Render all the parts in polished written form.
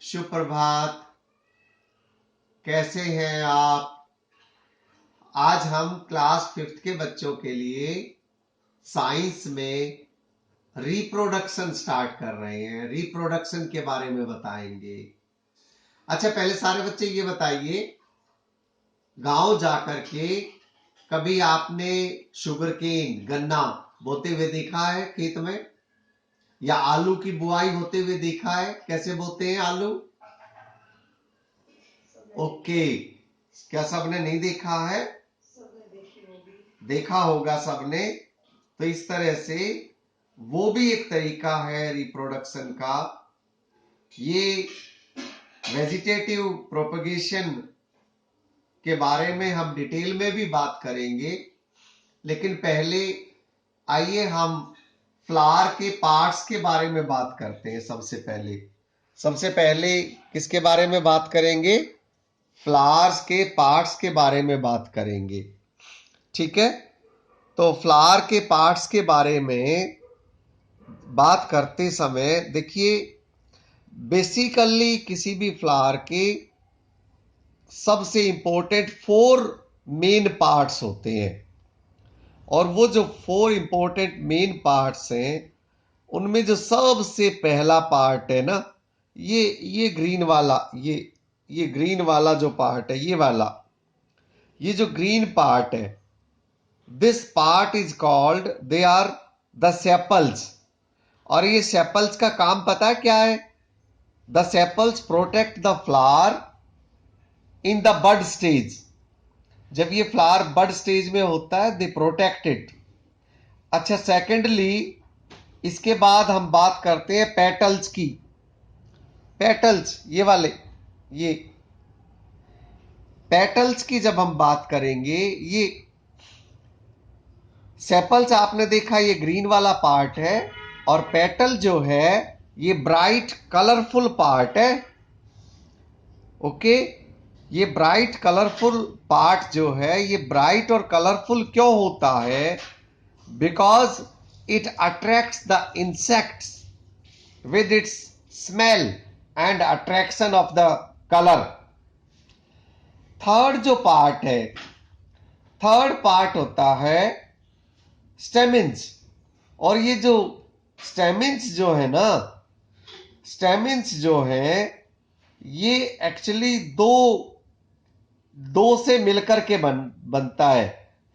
सुप्रभात। कैसे हैं आप? आज हम क्लास 5th के बच्चों के लिए साइंस में रिप्रोडक्शन स्टार्ट कर रहे हैं। रिप्रोडक्शन के बारे में बताएंगे। अच्छा, पहले सारे बच्चे ये बताइए, गांव जाकर के कभी आपने शुगरकेन गन्ना बोते हुए देखा है खेत में, या आलू की बुआई होते हुए देखा है? कैसे बोते हैं आलू? ओके, क्या सबने नहीं देखा है? देखा होगा सबने। तो इस तरह से वो भी एक तरीका है रिप्रोडक्शन का। ये वेजिटेटिव प्रोपगेशन के बारे में हम डिटेल में भी बात करेंगे, लेकिन पहले आइए हम फ्लावर के पार्ट्स के बारे में बात करते हैं। सबसे पहले किसके बारे में बात करेंगे? फ्लावर्स के पार्ट्स के बारे में बात करेंगे। ठीक है, तो फ्लावर के पार्ट्स के बारे में बात करते समय देखिए, बेसिकली किसी भी फ्लावर के सबसे इंपॉर्टेंट 4 मेन पार्ट्स होते हैं, और वो जो 4 इंपॉर्टेंट मेन पार्ट्स हैं उनमें जो सबसे पहला पार्ट है ना, ये ग्रीन वाला, ये ग्रीन वाला जो पार्ट है, ये जो ग्रीन पार्ट है, this part is called, they are the sepals. और ये सेपल्स का काम पता है क्या है? The sepals protect the flower in the bud stage. जब ये फ्लावर बड स्टेज में होता है, दे प्रोटेक्ट इट। अच्छा, सेकेंडली इसके बाद हम बात करते हैं पेटल्स की। पेटल्स ये वाले, ये पेटल्स की जब हम बात करेंगे, ये सेपल्स आपने देखा ये ग्रीन वाला पार्ट है, और पेटल जो है ये ब्राइट कलरफुल पार्ट है। ओके, ये ब्राइट कलरफुल पार्ट जो है, ये ब्राइट और कलरफुल क्यों होता है? Because it attracts the insects with its smell and attraction of the color. Third जो पार्ट है, थर्ड पार्ट होता है स्टेमिन्स। और ये जो स्टेमिन्स जो है ना, स्टेमिन्स जो है ये एक्चुअली दो से मिलकर के बनता है,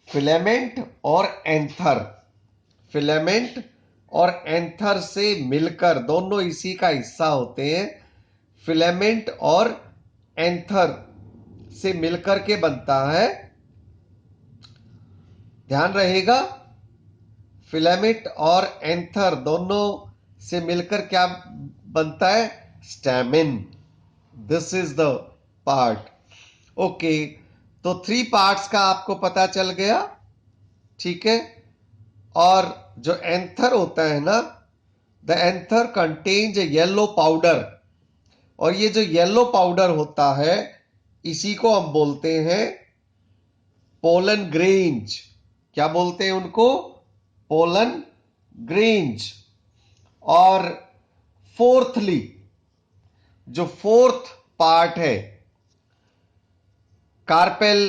फिलामेंट और एंथर। फिलामेंट और एंथर से मिलकर, दोनों इसी का हिस्सा होते हैं। फिलामेंट और एंथर से मिलकर के बनता है, ध्यान रहेगा, फिलामेंट और एंथर दोनों से मिलकर क्या बनता है? Stamen. This is the part. Okay, तो 3 पार्ट्स का आपको पता चल गया। ठीक है, और जो एंथर होता है ना, the anther contains A yellow powder, और ये जो येलो पाउडर होता है इसी को हम बोलते हैं पोलन ग्रेन्स। क्या बोलते हैं उनको? Pollen grains. और फोर्थली, जो फोर्थ पार्ट है, कार्पेल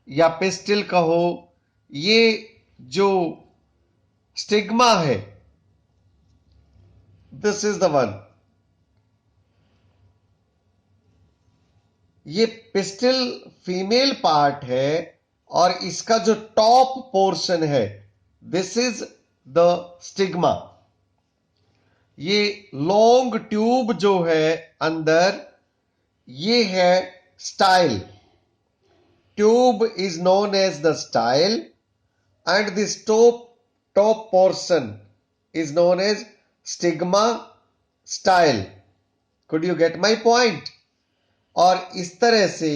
या पिस्टिल कहो, ये जो स्टिग्मा है, दिस इज द वन। ये पिस्टिल फीमेल पार्ट है, और इसका जो टॉप पोर्शन है, दिस इज द स्टिग्मा। ये लॉन्ग ट्यूब जो है अंदर, ये है style. Tube is known as the style, and this top portion is known as stigma style. Could you get my point? और इस तरह से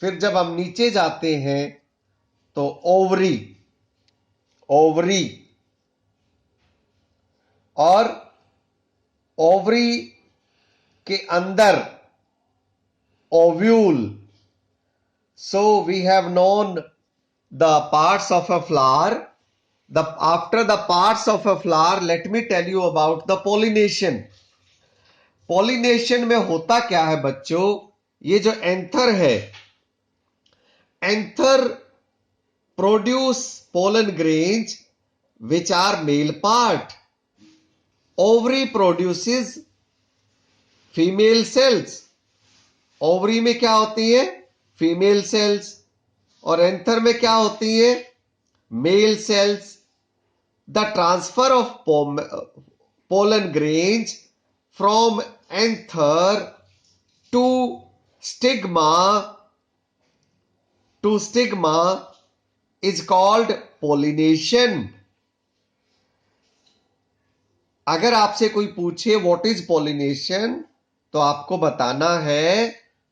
फिर जब हम नीचे जाते हैं तो ओवरी, ओवरी, और ओवरी के अंदर ovule. So we have known the parts of a flower. After the parts of a flower, let me tell you about the pollination. Pollination में होता क्या है बच्चों, ये जो एंथर है, anther produce pollen grains which are male part. Ovary produces female cells. Ovary में क्या होती है, फीमेल सेल्स, और एंथर में क्या होती है, male cells. The transfer of pollen grains from anther to stigma is called pollination. अगर आपसे कोई पूछे व्हाट इज पोलिनेशन, तो आपको बताना है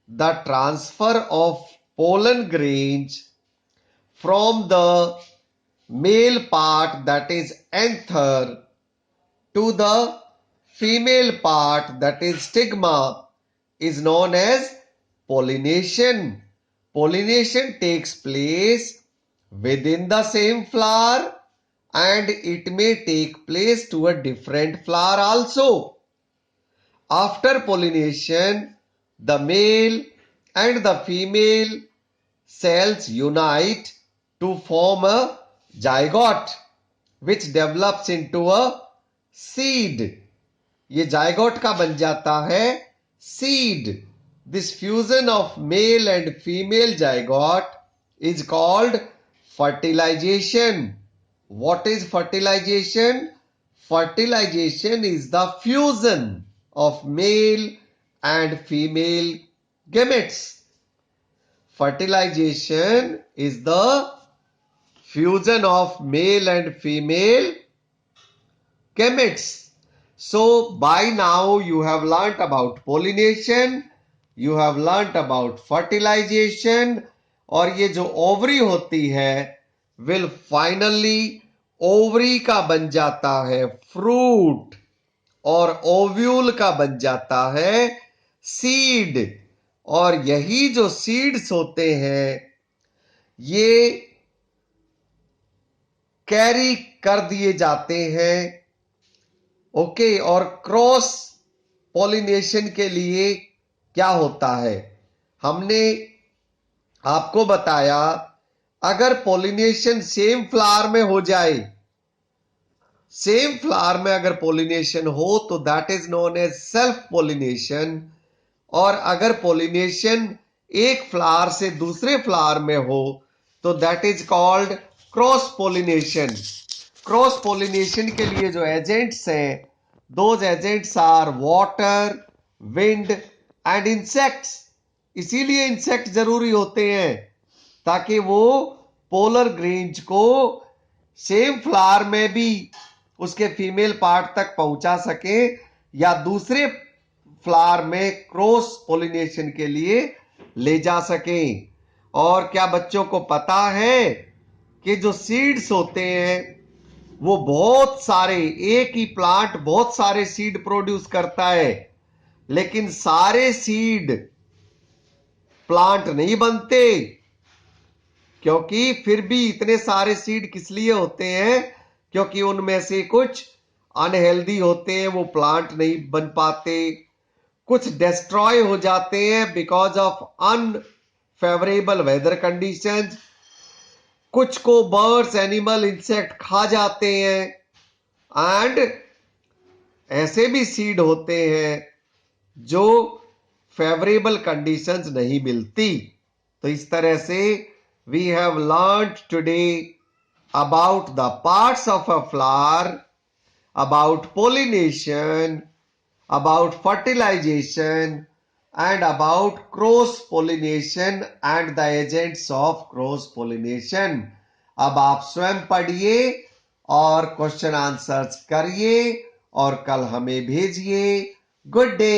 the transfer of pollen grains from the male part that is anther to the female part that is stigma is known as pollination. Pollination takes place within the same flower and it may take place to a different flower also. After pollination, the male and the female cells unite to form a zygote which develops into a seed. ये zygote का बन जाता है seed. This fusion of male and female zygote is called fertilization. What is fertilization? Fertilization is the fusion of male and female gametes. Fertilization is the fusion of male and female gametes. So by now you have learnt about pollination, you have learnt about fertilization, और ये जो ovary होती है will finally ovary का बन जाता है fruit, और ओव्यूल का बन जाता है सीड. और यही जो सीड्स होते हैं ये कैरी कर दिए जाते हैं. ओके, और क्रॉस पॉलिनेशन के लिए क्या होता है, हमने आपको बताया अगर पॉलिनेशन सेम फ्लावर में हो जाए, सेम फ्लावर में अगर पॉलिनेशन हो तो that is known as self pollination. और अगर पॉलिनेशन एक फ्लावर से दूसरे फ्लावर में हो तो that is called cross pollination. Cross pollination के लिए जो एजेंट्स हैं, those agents are water, wind and insects. इसीलिए इंसेक्ट जरूरी होते हैं ताकि वो पोलर ग्रेन्स को सेम फ्लावर में भी उसके फीमेल पार्ट तक पहुंचा सके या दूसरे फ्लावर में क्रॉस पॉलिनेशन के लिए ले जा सके. और क्या बच्चों को पता है कि जो सीड्स होते हैं वो बहुत सारे, एक ही प्लांट बहुत सारे सीड प्रोड्यूस करता है, लेकिन सारे सीड प्लांट नहीं बनते. क्योंकि फिर भी इतने सारे सीड किस लिए होते हैं, क्योंकि उनमें से कुछ अनहेल्दी होते हैं, वो प्लांट नहीं बन पाते, कुछ डिस्ट्रॉय हो जाते हैं because of unfavourable weather conditions, कुछ को बर्ड्स, एनिमल, इंसेक्ट खा जाते हैं, एंड ऐसे भी सीड होते हैं जो फेवरेबल कंडीशंस नहीं मिलती. तो इस तरह से we have learned today about the parts of a flower, about pollination, about fertilization and about cross pollination and the agents of cross pollination. अब आप स्वयं पढ़िए और क्वेश्चन आंसर्स करिए और कल हमें भेजिए. Good day.